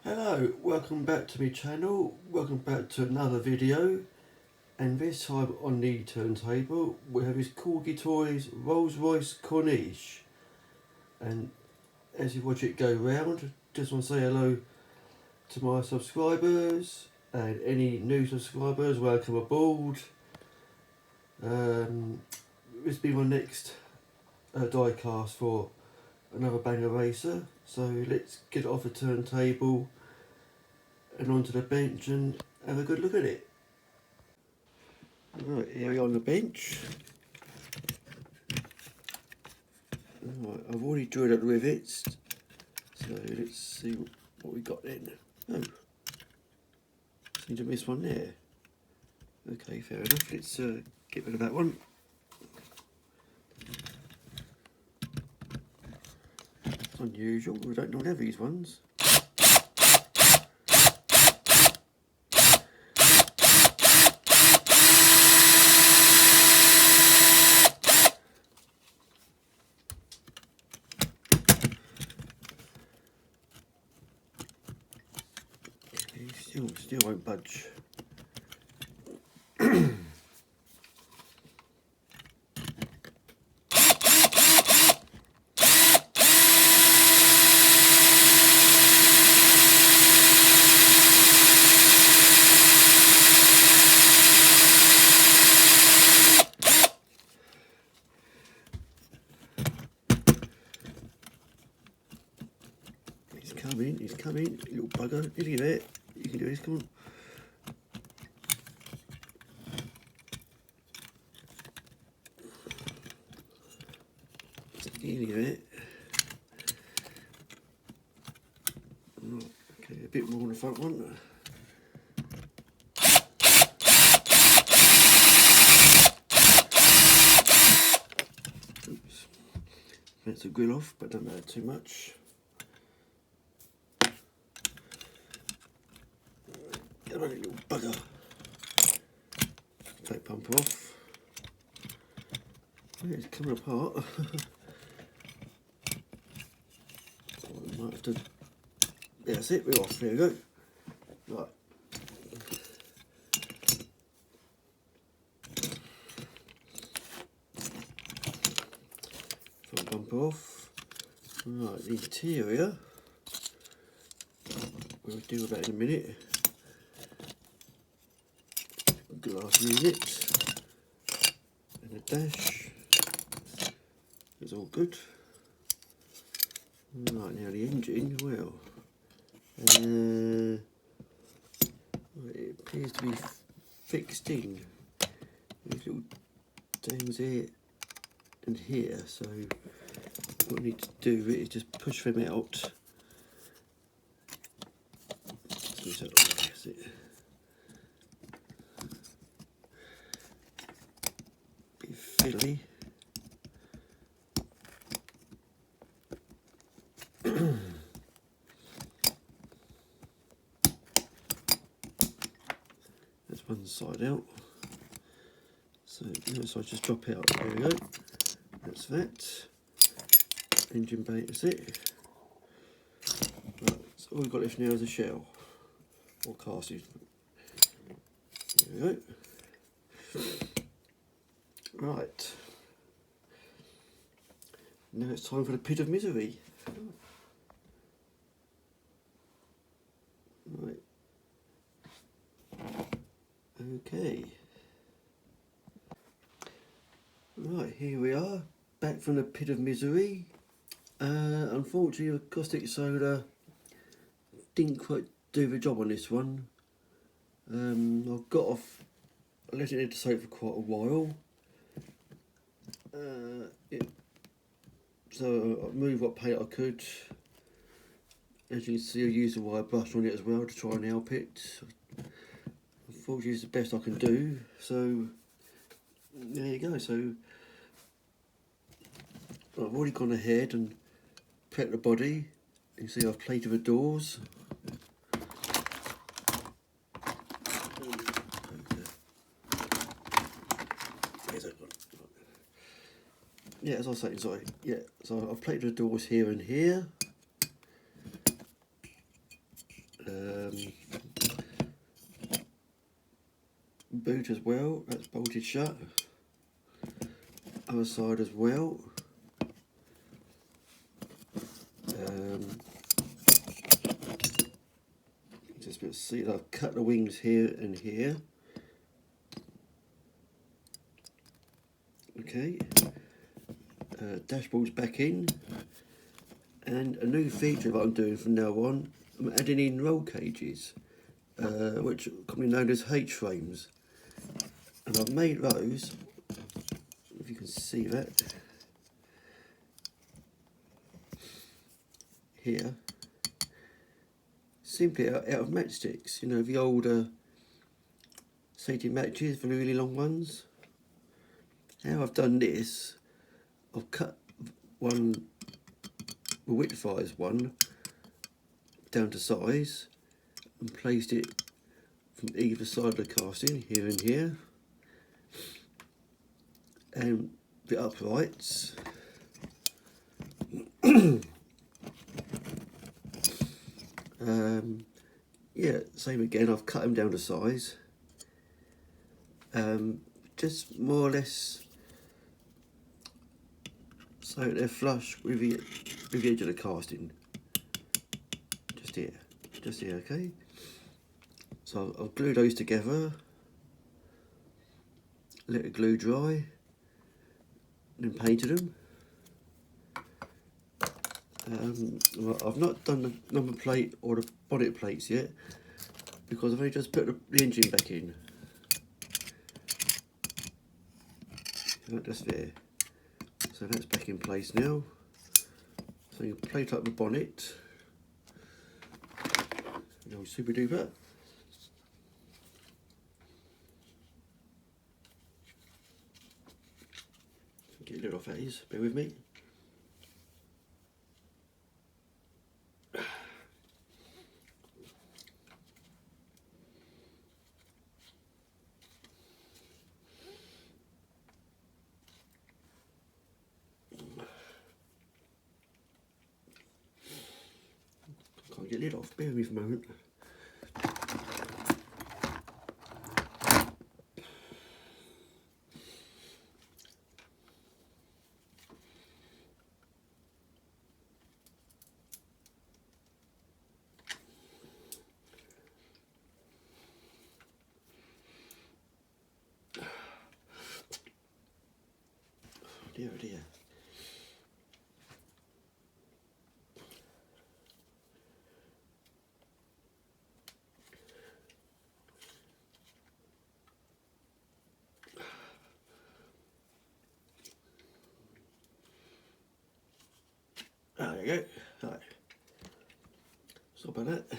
Hello, welcome back to my channel, welcome back to another video, and this time on the turntable we have his corgi toys Royce corniche. And as you watch it go round, just want to say hello to my subscribers and any new subscribers, welcome aboard. This will be my next die cast for another banger racer, so let's get it off the turntable and onto the bench and have a good look at it. Right, here we are on the bench. Right, I've already drilled up the rivets, so let's see what we got then. Oh, seem to miss one there. Okay, fair enough, let's get rid of that one. It's unusual, we don't normally have these ones. Still won't budge. He's coming, little bugger, nearly there. You can do this, come on. Nearly there. Right, okay, a bit more on the front one. Oops. That's the grill off, but don't matter too much. Get a little bugger. Take pump off. Yeah, it's coming apart. I might have to. Yeah, that's it, we're off. There we go. Right. Front bumper off. Right, the interior. We'll deal with that in a minute. Glass unit. And the dash. It's all good. Right, now the engine, well, it appears to be fixed in. These little things here and here, so what we need to do is just push them out. So that's it. Bit fiddly. That's one side out. So the side just drop out. There we go. That's that. Engine bay, that's it. Right, so all we've got left now is a shell. Or casting. There we go. Right. Now it's time for the pit of misery. Right. Okay. Right, here we are, back from the pit of misery. Unfortunately, the caustic soda didn't quite do the job on this one. I've got off, I let it in to soak for quite a while. So I moved what paint I could. As you can see, I used a wire brush on it as well to try and help it. Unfortunately, it's the best I can do. So there you go. So I've already gone ahead and prepped the body. You can see I've plated the doors. Yeah, as I was saying, sorry. Yeah, so I've plated the doors here and here. Boot as well, that's bolted shut. Other side as well. Just a bit of see, I've cut the wings here and here. Okay, dashboard's back in, and a new feature that I'm doing from now on, I'm adding in roll cages, which are commonly known as H-frames, and I've made those, if you can see that, here, simply out of matchsticks, you know, the older safety matches, the really long ones. How I've done this, I've cut one, the width-wise one, down to size, and placed it from either side of the casting, here and here, and the uprights. Yeah, same again, I've cut them down to size, just more or less so they're flush with the edge of the casting, just here, okay? So I'll glue those together, let the glue dry, then painted them. Well, I've not done the number plate or the bonnet plates yet because I've only just put the engine back in. Just there. So that's back in place now. So you plate up the bonnet. No super duper. Get a lid off that is, bear with me. Can't get the lid off, bear with me for a moment. Dear, oh dear. There you go. Right. Stop about that.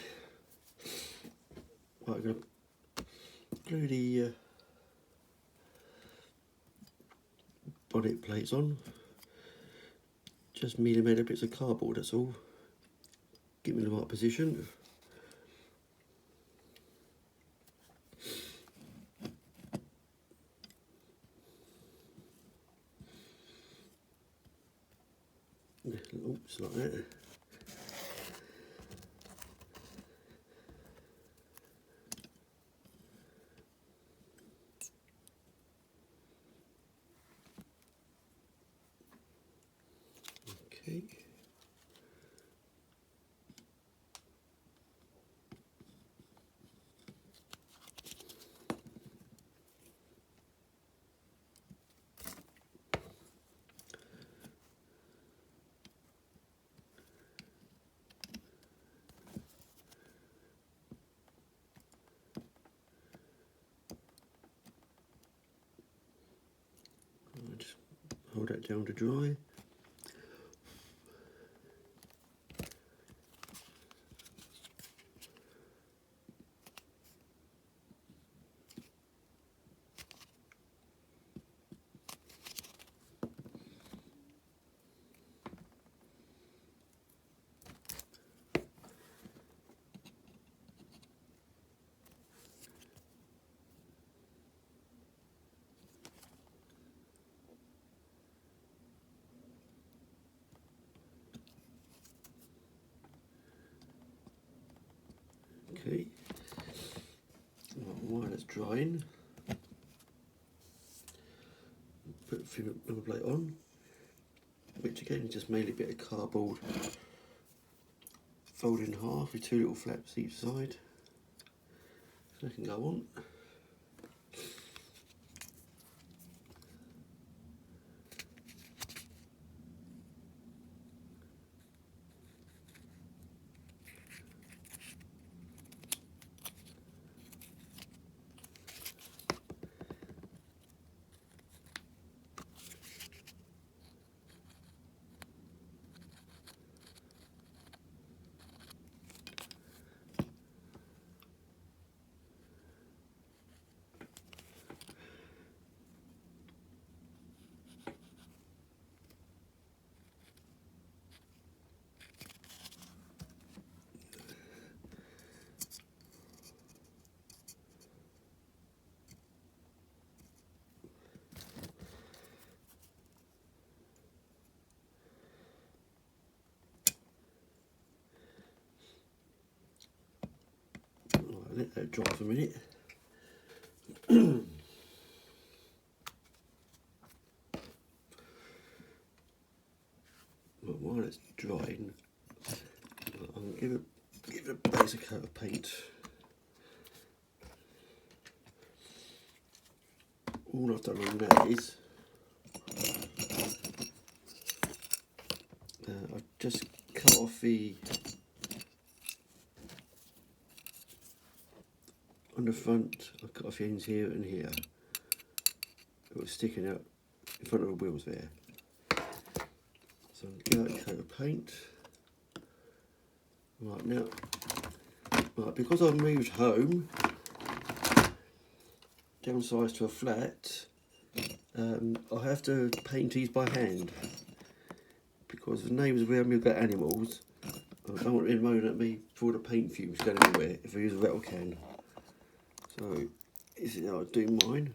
Right, I'm going to glue the bonnet plates on. Just millimetre bits of cardboard, that's all. Get me in the right position. Oops, like that. Okay. Just hold that down to dry. Okay, while it's drying, put the thin rubber plate on, which again is just mainly a bit of cardboard folded in half with 2 little flaps each side, so it can go on. Let that dry for a minute. Well, while it's drying, I'm going to give it a basic coat of paint. All I've done on that is I've just cut off on the front, I've cut off the ends here and here. It was sticking out in front of the wheels there. So I'm going to give that coat of paint. Right now, because I've moved home, downsized to a flat, I have to paint these by hand. Because the neighbours around me have got animals, I don't want them moaning at me for all the paint fumes going everywhere if I use a rattle can. So, this is how I do mine.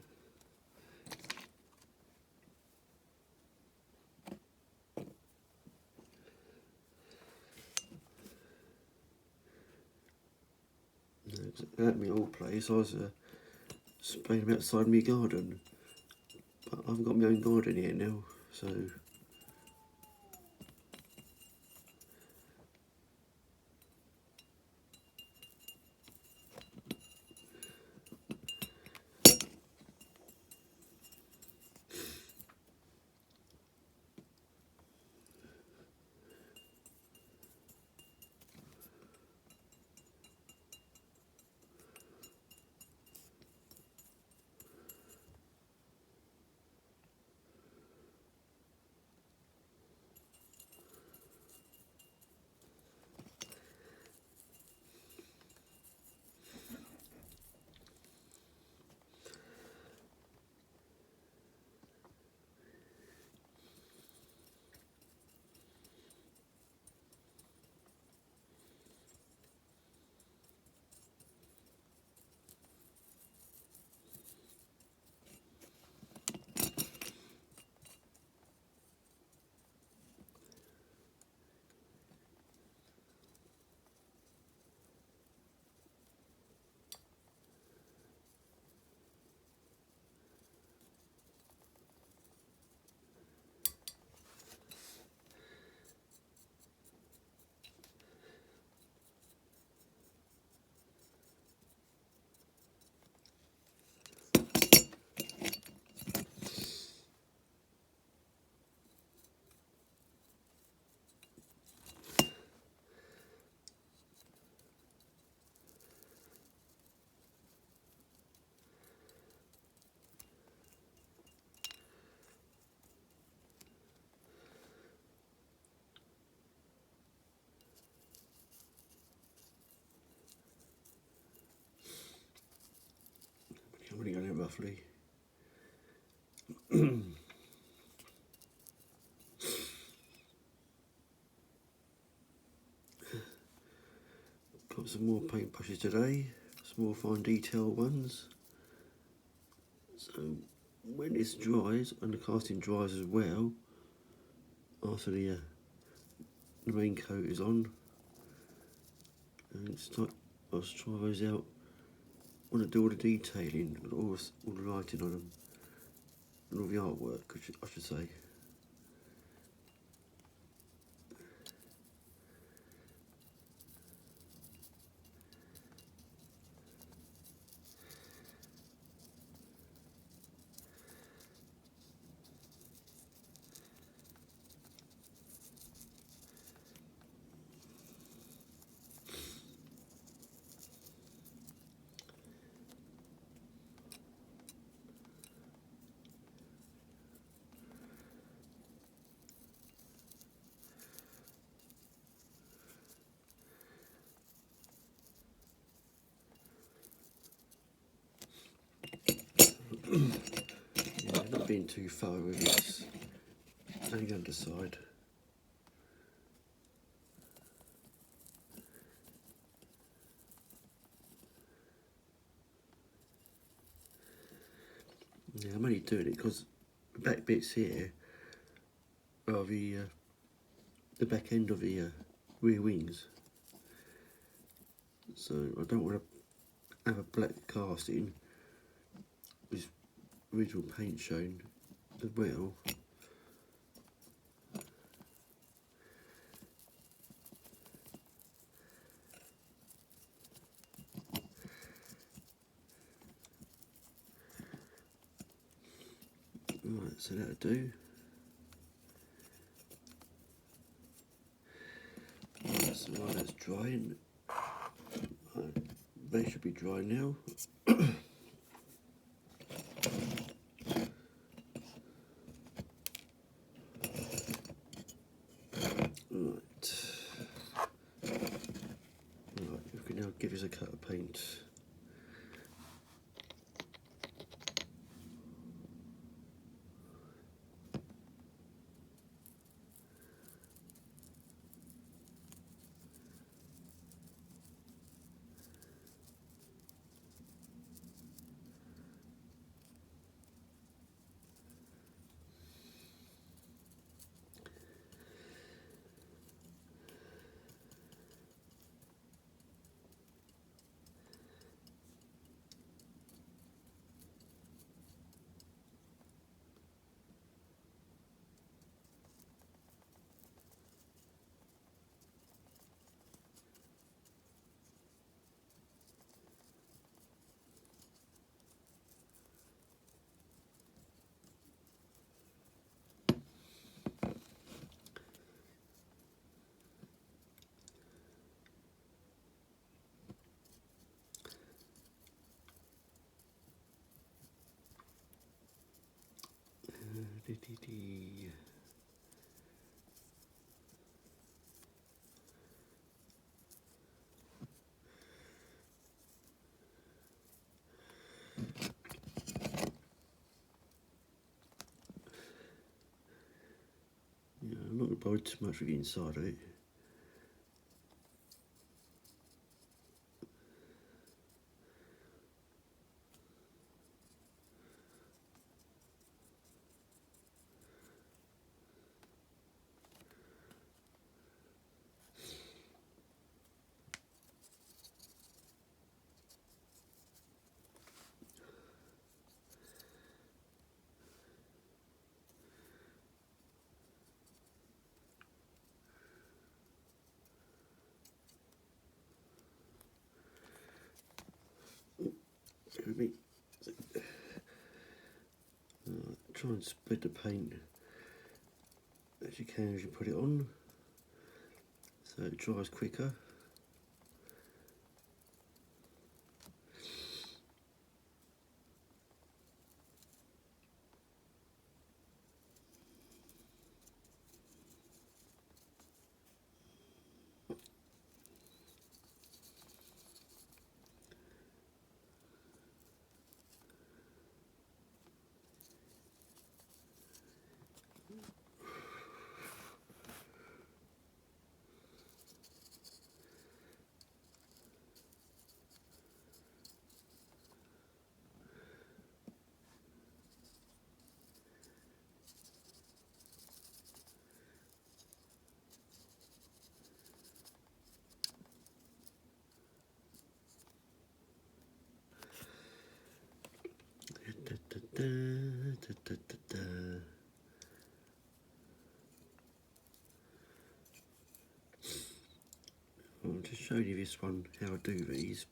At my old place, I was spraying them outside my garden, but I've got my own garden here now, so I'm really going to roughly. Got some more paint brushes today, some more fine detail ones. So when this dries, and the casting dries as well, after the main coat is on, and start I'll try those out when I do all the detailing, all the writing on them, and all the artwork, I should say. Yeah, not being too far with this, only underside. Yeah, I'm only doing it because the back bits here are the back end of the rear wings. So I don't want to have a black casting with original paint shown as well. Right, so that'll do. Right, so while that's drying, they should be dry now. Right. Right, we can now give us a coat of paint. Yeah, I'm not going to bother too much with the inside of it. Try and spread the paint as you can as you put it on, so it dries quicker. I'm just showing you this one, how I do these.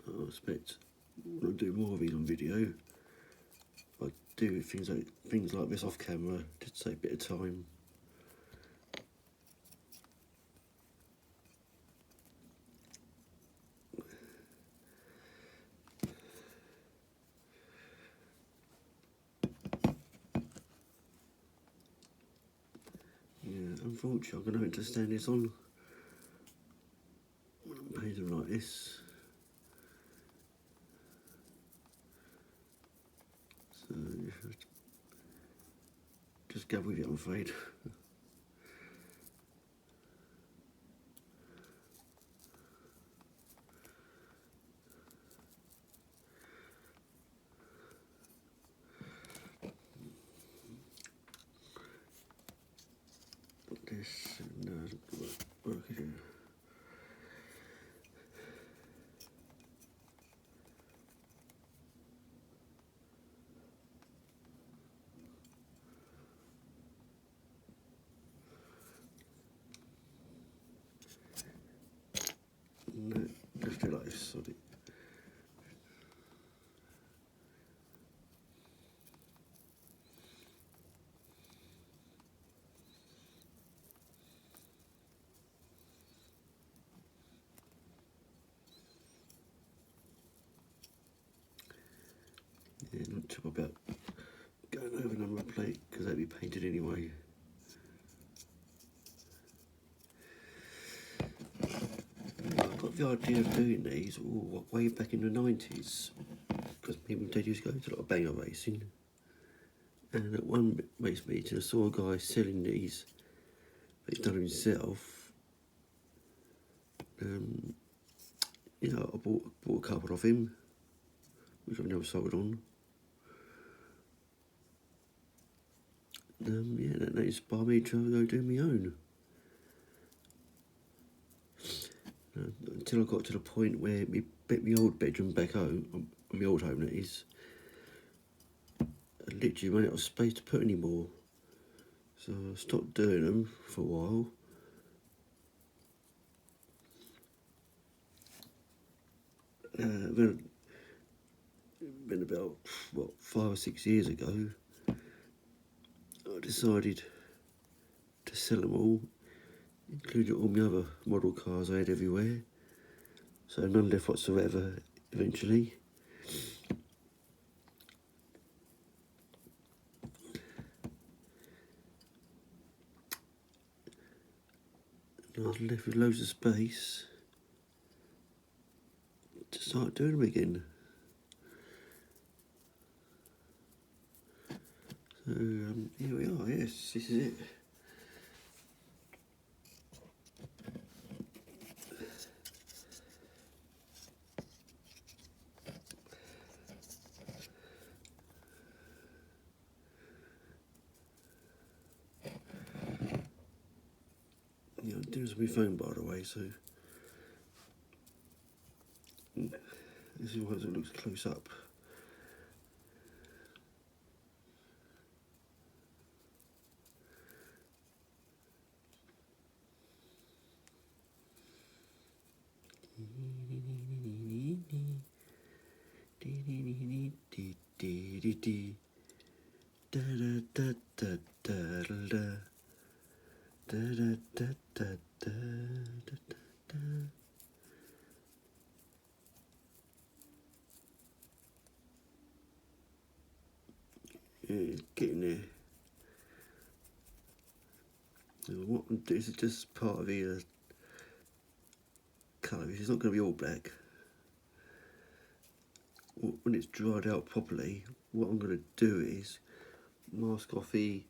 I expect when I do more of these on video, I do things like this off camera, just take a bit of time. Yeah, unfortunately I'm going to have to stand this on when I'm painting like this. So just go with it, I'm afraid. This doesn't work here. No, just do like this, sorry. Yeah, not too about going over number plate because that'd be painted anyway. I got the idea of doing these way back in the 90s because people did used to go to a lot of banger racing, and at one race meeting I saw a guy selling these that he's done himself. You know, I bought a couple of him, which I've never sold on. Yeah, that inspired me to go do my own. Until I got to the point where my old bedroom back home, my old home that is, I literally ran out of space to put any more. So I stopped doing them for a while. Then about, 5 or 6 years ago, I decided to sell them all, including all my other model cars I had everywhere. So none left whatsoever eventually. And I was left with loads of space to start doing them again. So here we are, yes, this is it. Yeah, I'm doing this on my phone, by the way, so this is what it looks close up. Yeah, getting there. This is just part of the colour. It's not going to be all black. When it's dried out properly, what I'm going to do is mask off the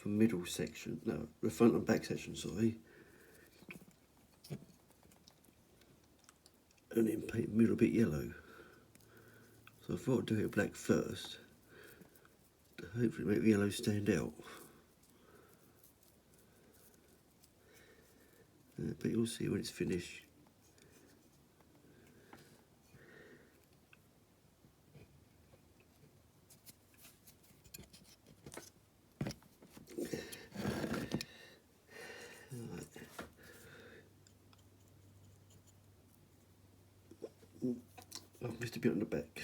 middle section, no, the front and back section, sorry, and then paint the middle a bit yellow. So I thought I'd do it black first, to hopefully make the yellow stand out. but you'll see when it's finished. I've missed a bit on the back.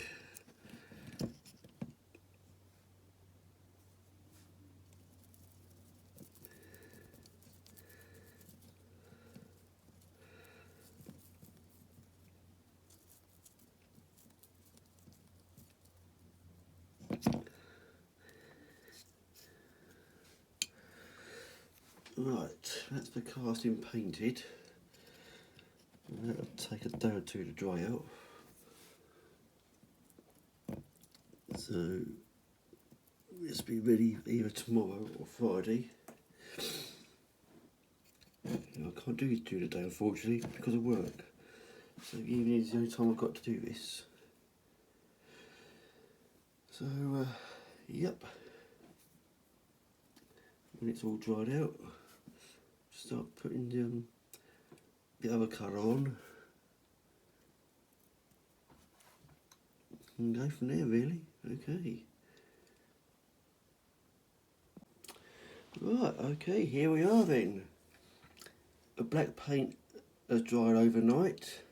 Right, that's the casting painted. That'll take a day or two to dry out. So this will be ready either tomorrow or Friday. I can't do it today unfortunately because of work. So evening is the only time I've got to do this. So yep. When it's all dried out, start putting the other colour on. And go from there really. Okay. Right, okay, here we are then. The black paint has dried overnight.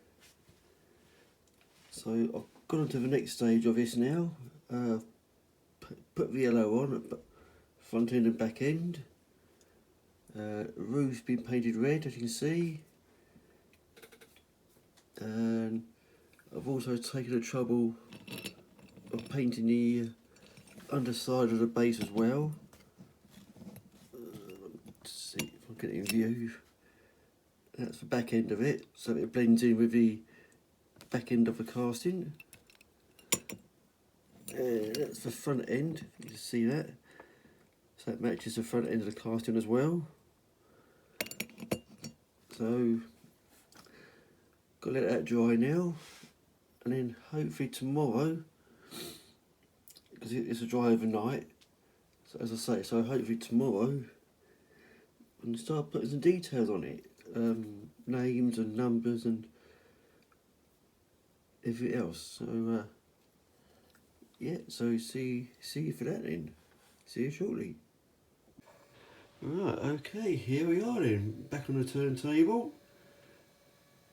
So I've gone on to the next stage of this now. Put the yellow on, front end and back end. Roof's been painted red, as you can see. And I've also taken the trouble of painting the underside of the base as well. Let's see if I can get it in view. That's the back end of it, so it blends in with the back end of the casting. That's the front end, if you can see that. So that matches the front end of the casting as well. So, got to let that dry now, and then hopefully tomorrow, because it's a dry overnight, so as I say, so hopefully tomorrow, we can start putting some details on it. Names and numbers and everything else. So yeah, so see you for that then. See you shortly. Right, okay, here we are then, back on the turntable,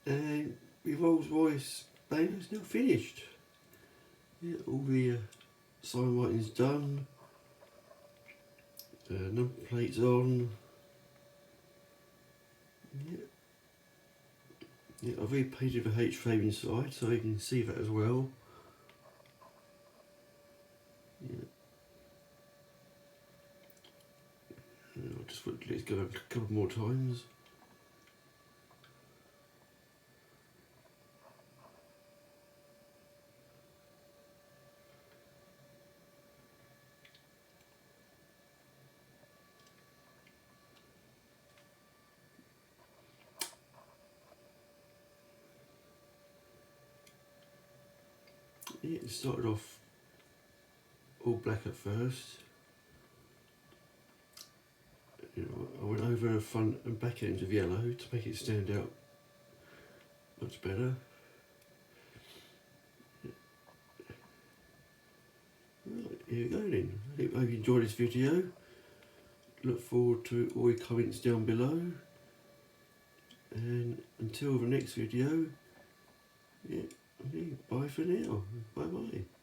and the Rolls Royce banner is now finished. Yeah, all the sign writing's done, number plates on. Yeah, I've repainted the H frame inside so you can see that as well. Yeah. I'll just let it go a couple more times. Yeah, it started off all black at first. You know, I went over the front and back ends of yellow to make it stand out much better. Right, here we go then. I hope you enjoyed this video. Look forward to all your comments down below. And until the next video, yeah, okay, bye for now. Bye bye.